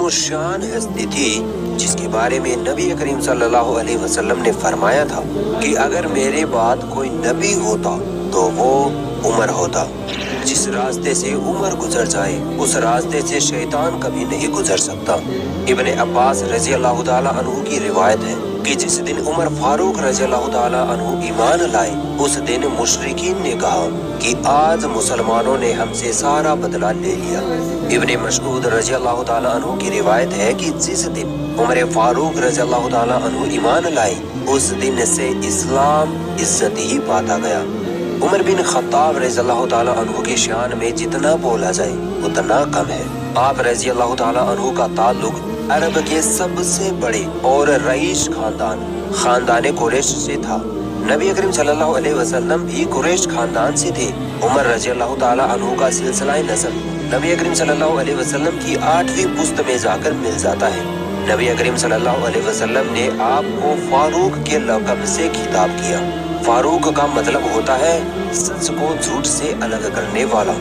वो शान हस्ती थी जिसके बारे में नबी करीम सल्लल्लाहु अलैहि वसल्लम ने फरमाया था कि अगर मेरे बाद कोई नबी होता तो वो उमर होता। जिस रास्ते से उमर गुजर जाए उस रास्ते से शैतान कभी नहीं गुजर सकता। इब्ने अब्बास रजी अल्लाह ताला अन्हु की रिवायत है कि जिस दिन उमर फारूक रजी अल्लाह ताला अन्हु ईमान लाए उस दिन मुशरिकीन ने कहा कि आज मुसलमानों ने हमसे सारा बदला ले लिया। इब्ने मसऊद रजी अल्लाह ताला अन्हु की रिवायत है कि जिस दिन उमर फारूक रजी अल्लाह ताला अन्हु ईमान लाए उस दिन से इस्लाम इज्जत ही पाता गया। उमर बिन खत्ताब रज़ी अल्लाह ताला अन्हु की शान में जितना बोला जाए उतना कम है। आप रज़ी अल्लाह ताला अन्हु का ताल्लुक अरब के सबसे बड़े और रईस खानदान कुरैश से था। नबी करीम सल्लल्लाहु अलैहि वसल्लम भी कुरैश खानदान से थे। उमर रज़ी अल्लाह ताला अन्हु का सिलसिला नसब नबी करीम सल्लल्लाहु अलैहि वसल्लम की 8वीं पुश्त में जाकर मिल जाता है। नबी करीम सल्लल्लाहु अलैहि वसल्लम ने आपको फारूक के लक़ब से खिताब किया। फारूक का मतलब होता है सच को झूठ से अलग करने वाला।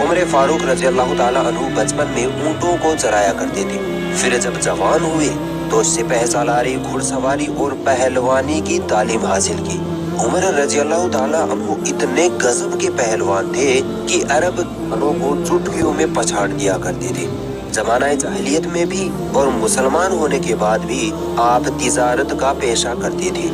उमर फारूक रज़ी अल्लाह ताला अन्हु बचपन में ऊँटों को चराया करते थे। फिर जब जवान हुए तो सिपह सालारी, घुड़सवारी और पहलवानी की तालीम हासिल की। उमर रज़ी अल्लाह ताला अन्हु इतने गजब के पहलवान थे कि अरब को चुटकियों में पछाड़ दिया करते थे। जमाना जाहिलियत में भी और मुसलमान होने के बाद भी आप तिजारत का पेशा करते थे।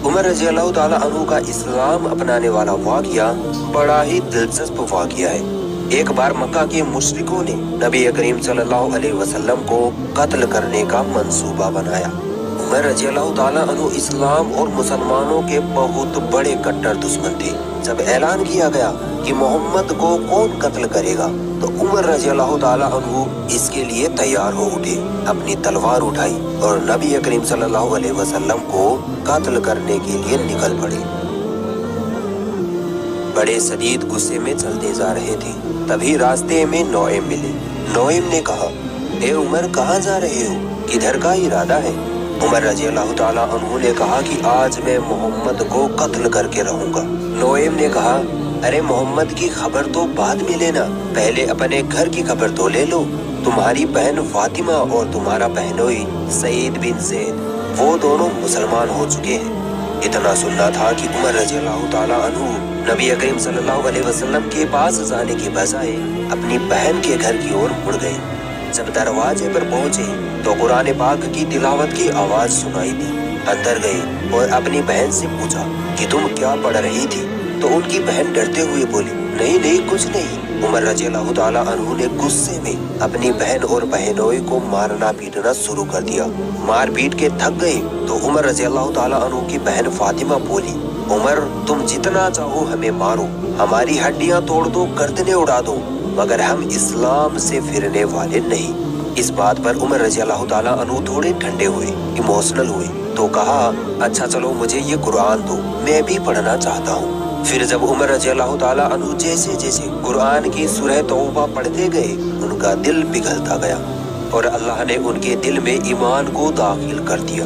उमर रज़ी अल्लाह ताला अन्हु का इस्लाम अपनाने वाला वाक़या बड़ा ही दिलचस्प वाक़या है। एक बार मक्का के मुशरिकों ने नबी करीम सल्लल्लाहु अलैहि वसल्लम को कत्ल करने का मंसूबा बनाया। उमर रज़ी अल्लाह ताला अन्हु इस्लाम और मुसलमानों के बहुत बड़े कट्टर दुश्मन थे। जब ऐलान किया गया कि मोहम्मद को कौन कत्ल करेगा तो उमर रज़ी अल्लाह ताला अन्हु इसके लिए तैयार हो उठे। अपनी तलवार उठाई और नबी करीम सल्लल्लाहु अलैहि वसल्लम को कत्ल करने के लिए निकल पड़े। बड़े शदीद गुस्से में चलते जा रहे थे। तभी रास्ते में नोएम मिले। नोएम ने कहा, ए उमर, कहाँ जा रहे हो? किधर का इरादा है? उमर रज़ी अल्लाह ताला अन्हु ने कहा कि आज मैं मोहम्मद को कत्ल करके रहूंगा। नोएम ने कहा, अरे मोहम्मद की खबर तो बाद में लेना, पहले अपने घर की खबर तो ले लो। तुम्हारी बहन फातिमा और तुम्हारा बहनोई सईद बिन ज़ैद वो दोनों मुसलमान हो चुके हैं। इतना सुनना था कि उमर रज़ी अल्लाह ताला अन्हु नबी करीम सल्लल्लाहु अलैहि वसल्लम के पास जाने के बजाय अपनी बहन के घर की ओर मुड़ गए। जब दरवाजे पर पहुंचे तो कुरान पाक की तिलावत की आवाज सुनाई दी। अंदर गए और अपनी बहन से पूछा कि तुम क्या पढ़ रही थी? तो उनकी बहन डरते हुए बोली, नहीं नहीं, कुछ नहीं। उमर रज़ी अल्लाह ताला अन्हु ने गुस्से में अपनी बहन और बहनोई को मारना पीटना शुरू कर दिया। मार पीट के थक गए तो उमर रज़ी अल्लाह ताला अन्हु की बहन फातिमा बोली, उमर, तुम जितना चाहो हमें मारो, हमारी हड्डियां तोड़ दो, गर्दनें उड़ा दो, मगर हम इस्लाम से फिरने वाले नहीं। इस बात पर उमर रज़ी अल्लाह ताला अन्हु थोड़े ठंडे हुए, इमोशनल हुए, तो कहा, अच्छा चलो मुझे ये कुरान दो, मैं भी पढ़ना चाहता हूँ। फिर जब उमर रज़ी अल्लाह ताला अन्हु जैसे जैसे कुरान की सूरह तौबा पढ़ते गए उनका दिल पिघलता गया और अल्लाह ने उनके दिल में ईमान को दाखिल कर दिया।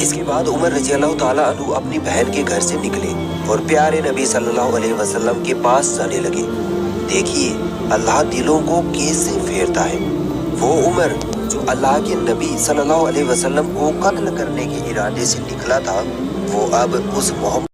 इसके बाद उमर रज़ी अल्लाह ताला अन्हु अपनी बहन के घर से निकले और प्यारे नबी सल्लल्लाहु अलैहि वसल्लम के पास जाने लगे। देखिए अल्लाह दिलों को कैसे फेरता है। वो उमर जो अल्लाह के नबी सल्लल्लाहु अलैहि वसल्लम को कत्ल करने के इरादे से निकला था, वो अब उस मोहम्मद